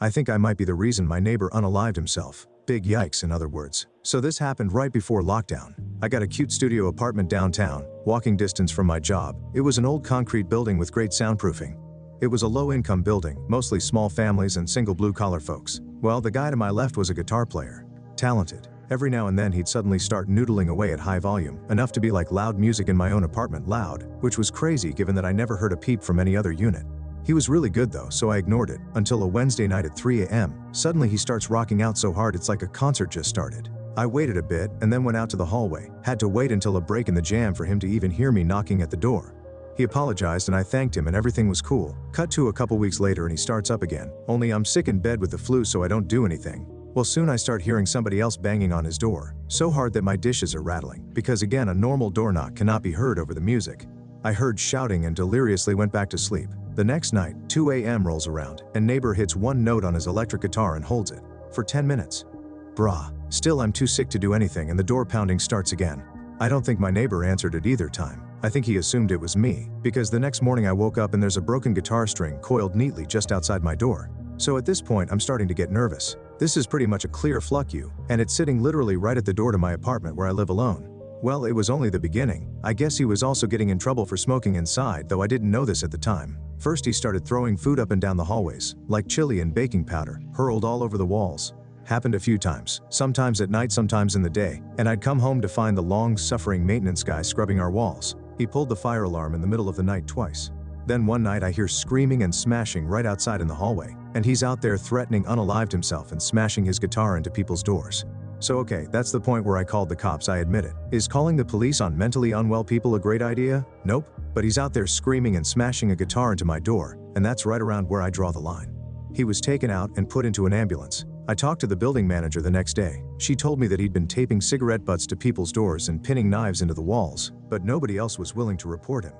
I think I might be the reason my neighbor unalived himself. Big yikes, in other words. So this happened right before lockdown. I got a cute studio apartment downtown, walking distance from my job. It was an old concrete building with great soundproofing. It was a low-income building, mostly small families and single blue-collar folks. Well, the guy to my left was a guitar player. Talented. Every now and then he'd suddenly start noodling away at high volume, enough to be like loud music in my own apartment loud, which was crazy given that I never heard a peep from any other unit. He was really good though, so I ignored it, until a Wednesday night at 3 a.m. Suddenly he starts rocking out so hard it's like a concert just started. I waited a bit and then went out to the hallway, had to wait until a break in the jam for him to even hear me knocking at the door. He apologized and I thanked him and everything was cool. Cut to a couple weeks later and he starts up again, only I'm sick in bed with the flu so I don't do anything. Well, soon I start hearing somebody else banging on his door, so hard that my dishes are rattling, because again a normal door knock cannot be heard over the music. I heard shouting and deliriously went back to sleep. The next night, 2 a.m. rolls around, and neighbor hits one note on his electric guitar and holds it. For 10 minutes. Brah. Still I'm too sick to do anything and the door pounding starts again. I don't think my neighbor answered it either time. I think he assumed it was me, because the next morning I woke up and there's a broken guitar string coiled neatly just outside my door. So at this point I'm starting to get nervous. This is pretty much a clear fuck you, and it's sitting literally right at the door to my apartment where I live alone. Well, it was only the beginning. I guess he was also getting in trouble for smoking inside, though I didn't know this at the time. First he started throwing food up and down the hallways, like chili and baking powder, hurled all over the walls. Happened a few times, sometimes at night, sometimes in the day, and I'd come home to find the long-suffering maintenance guy scrubbing our walls. He pulled the fire alarm in the middle of the night twice. Then one night I hear screaming and smashing right outside in the hallway, and he's out there threatening unalived himself and smashing his guitar into people's doors. So okay, that's the point where I called the cops, I admit it. Is calling the police on mentally unwell people a great idea? Nope. But he's out there screaming and smashing a guitar into my door, and that's right around where I draw the line. He was taken out and put into an ambulance. I talked to the building manager the next day. She told me that he'd been taping cigarette butts to people's doors and pinning knives into the walls, but nobody else was willing to report him.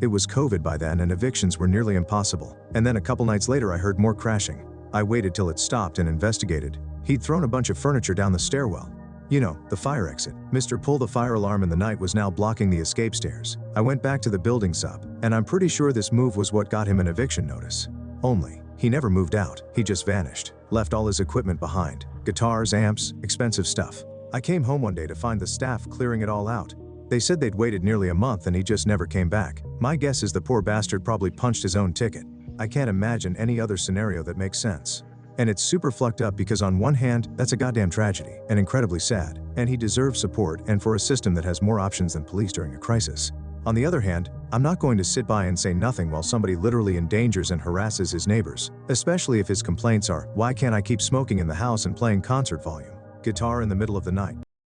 It was COVID by then and evictions were nearly impossible. And then a couple nights later I heard more crashing. I waited till it stopped and investigated. He'd thrown a bunch of furniture down the stairwell. You know, the fire exit. Mr. Pull the fire alarm in the night was now blocking the escape stairs. I went back to the building sub, and I'm pretty sure this move was what got him an eviction notice. Only, he never moved out, he just vanished. Left all his equipment behind. Guitars, amps, expensive stuff. I came home one day to find the staff clearing it all out. They said they'd waited nearly a month and he just never came back. My guess is the poor bastard probably punched his own ticket. I can't imagine any other scenario that makes sense. And it's super fucked up because on one hand, that's a goddamn tragedy and incredibly sad, and he deserves support and for a system that has more options than police during a crisis. On the other hand, I'm not going to sit by and say nothing while somebody literally endangers and harasses his neighbors, especially if his complaints are, why can't I keep smoking in the house and playing concert volume? Guitar in the middle of the night.